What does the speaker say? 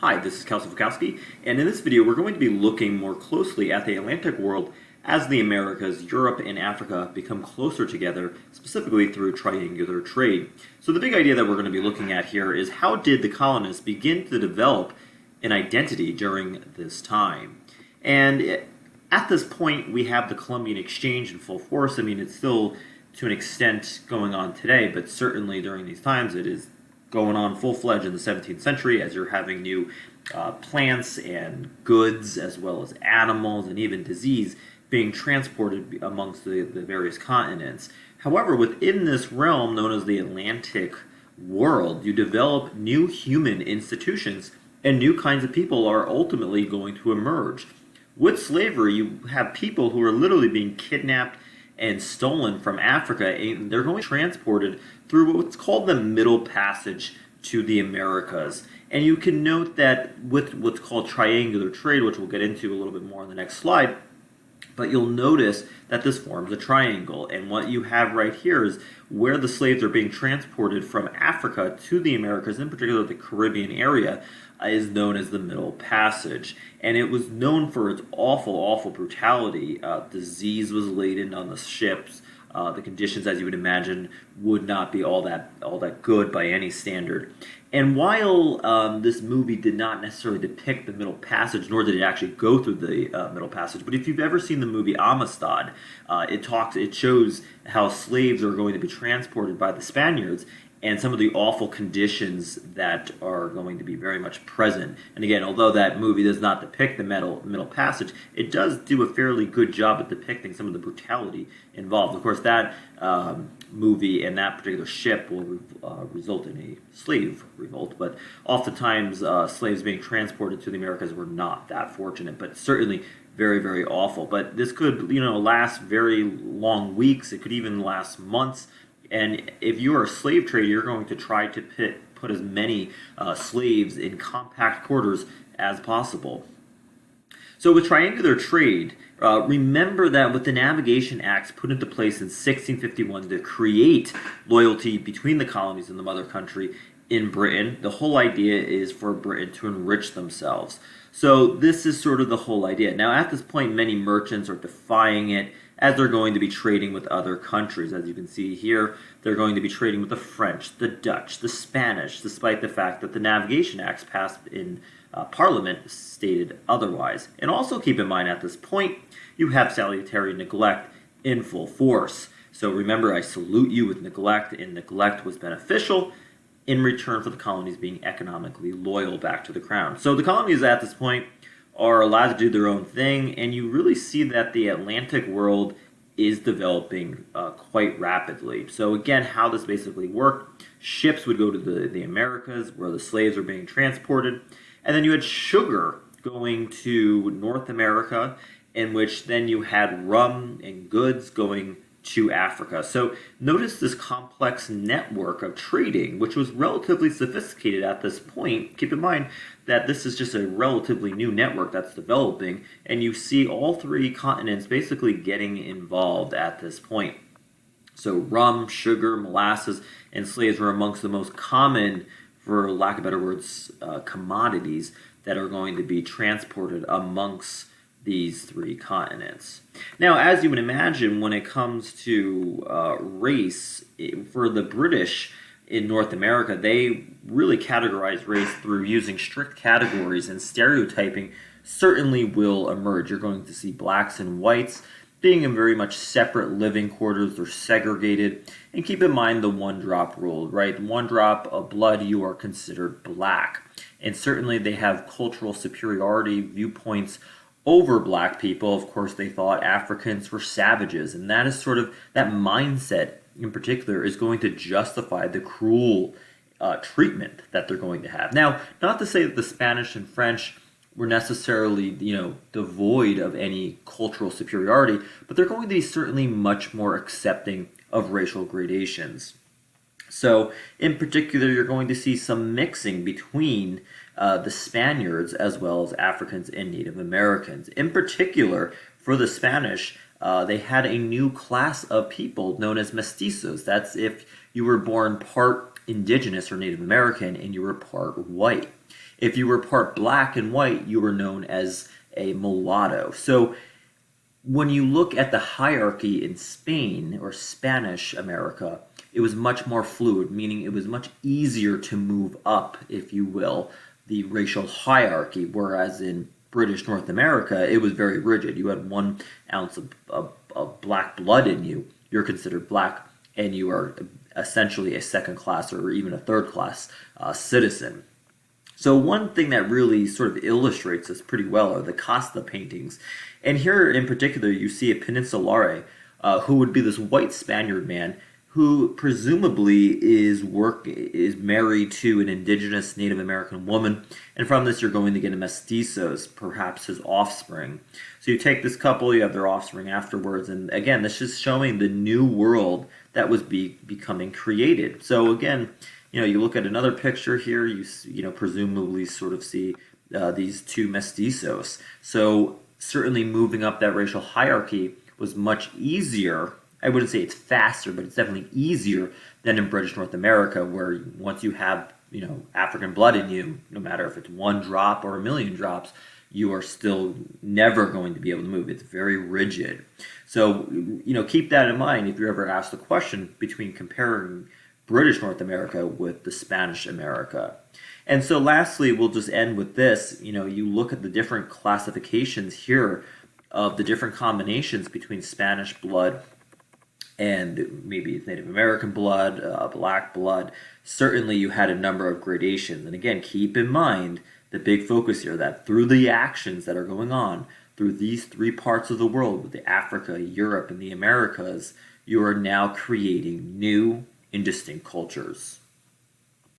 Hi, this is Kowski, and in this video we're going to be looking more closely at the Atlantic world as the Americas, Europe, and Africa become closer together, specifically through triangular trade. So the big idea that we're going to be looking at here is how did the colonists begin to develop an identity during this time? And at this point we have the Columbian Exchange in full force. I mean, it's still to an extent going on today, but certainly during these times it is going on full-fledged in the 17th century as you're having new plants and goods as well as animals and even disease being transported amongst the various continents. However, within this realm known as the Atlantic world, you develop new human institutions and new kinds of people are ultimately going to emerge. With slavery, you have people who are literally being kidnapped and stolen from Africa, and they're going to be transported through what's called the Middle Passage to the Americas. And you can note that with what's called triangular trade, which we'll get into a little bit more on the next slide, but you'll notice that this forms a triangle. And what you have right here is where the slaves are being transported from Africa to the Americas, in particular the Caribbean area, is known as the Middle Passage. And it was known for its awful, awful brutality. Disease was laden on the ships. The conditions, as you would imagine, would not be all that good by any standard. And while this movie did not necessarily depict the Middle Passage, nor did it actually go through the Middle Passage, but if you've ever seen the movie Amistad, it shows how slaves are going to be transported by the Spaniards and some of the awful conditions that are going to be very much present. And again, although that movie does not depict the Middle Passage, it does do a fairly good job at depicting some of the brutality involved. Of course, that movie and that particular ship will result in a slave revolt, but oftentimes slaves being transported to the Americas were not that fortunate, but certainly very, very awful. But this could, last very long weeks. It could even last months. And if you are a slave trader, you're going to try to put as many slaves in compact quarters as possible. So with triangular trade, remember that with the Navigation Acts put into place in 1651 to create loyalty between the colonies and the mother country in Britain, the whole idea is for Britain to enrich themselves. So this is sort of the whole idea. Now at this point, many merchants are defying it as they're going to be trading with other countries. As you can see here, they're going to be trading with the French, the Dutch, the Spanish, despite the fact that the Navigation Acts passed in Parliament stated otherwise. And also keep in mind at this point, you have salutary neglect in full force. So remember, I salute you with neglect, and neglect was beneficial in return for the colonies being economically loyal back to the crown. So the colonies at this point are allowed to do their own thing, and you really see that the Atlantic world is developing quite rapidly. So again, how this basically worked, ships would go to the Americas where the slaves were being transported, and then you had sugar going to North America, in which then you had rum and goods going to Africa. So notice this complex network of trading, which was relatively sophisticated at this point. Keep in mind that this is just a relatively new network that's developing, and you see all three continents basically getting involved at this point. So rum, sugar, molasses, and slaves were amongst the most common, for lack of better words, commodities that are going to be transported amongst these three continents. Now, as you would imagine, when it comes to race, for the British in North America, they really categorize race through using strict categories, and stereotyping certainly will emerge. You're going to see blacks and whites being in very much separate living quarters. They're segregated. And keep in mind the one-drop rule, right? One drop of blood, you are considered black. And certainly they have cultural superiority viewpoints over black people. Of course, they thought Africans were savages, and that is sort of, that mindset in particular is going to justify the cruel treatment that they're going to have. Now, not to say that the Spanish and French were necessarily, devoid of any cultural superiority, but they're going to be certainly much more accepting of racial gradations. So, in particular, you're going to see some mixing between the Spaniards as well as Africans and Native Americans. In particular, for the Spanish, they had a new class of people known as mestizos. That's if you were born part indigenous or Native American and you were part white. If you were part black and white, you were known as a mulatto. So when you look at the hierarchy in Spain or Spanish America, it was much more fluid, meaning it was much easier to move up, if you will, the racial hierarchy, whereas in British North America, it was very rigid. You had 1 ounce of black blood in you, you're considered black, and you are essentially a second class or even a third class citizen. So one thing that really sort of illustrates this pretty well are the Casta paintings. And here in particular, you see a Peninsulare, who would be this white Spaniard man who presumably is married to an indigenous Native American woman. And from this, you're going to get a mestizos, perhaps his offspring. So you take this couple, you have their offspring afterwards. And again, this is showing the new world that was becoming created. So again, you look at another picture here, you presumably sort of see these two mestizos. So certainly moving up that racial hierarchy was much easier. I wouldn't say it's faster, but it's definitely easier than in British North America, where once you have, African blood in you, no matter if it's 1 drop or 1,000,000 drops, you are still never going to be able to move. It's very rigid. So, keep that in mind if you're ever asked the question between comparing British North America with the Spanish America. And so lastly, we'll just end with this. You look at the different classifications here of the different combinations between Spanish blood and maybe Native American blood, black blood. Certainly you had a number of gradations. And again, keep in mind the big focus here, that through the actions that are going on through these 3 parts of the world, with the Africa, Europe, and the Americas, you are now creating new and distinct cultures.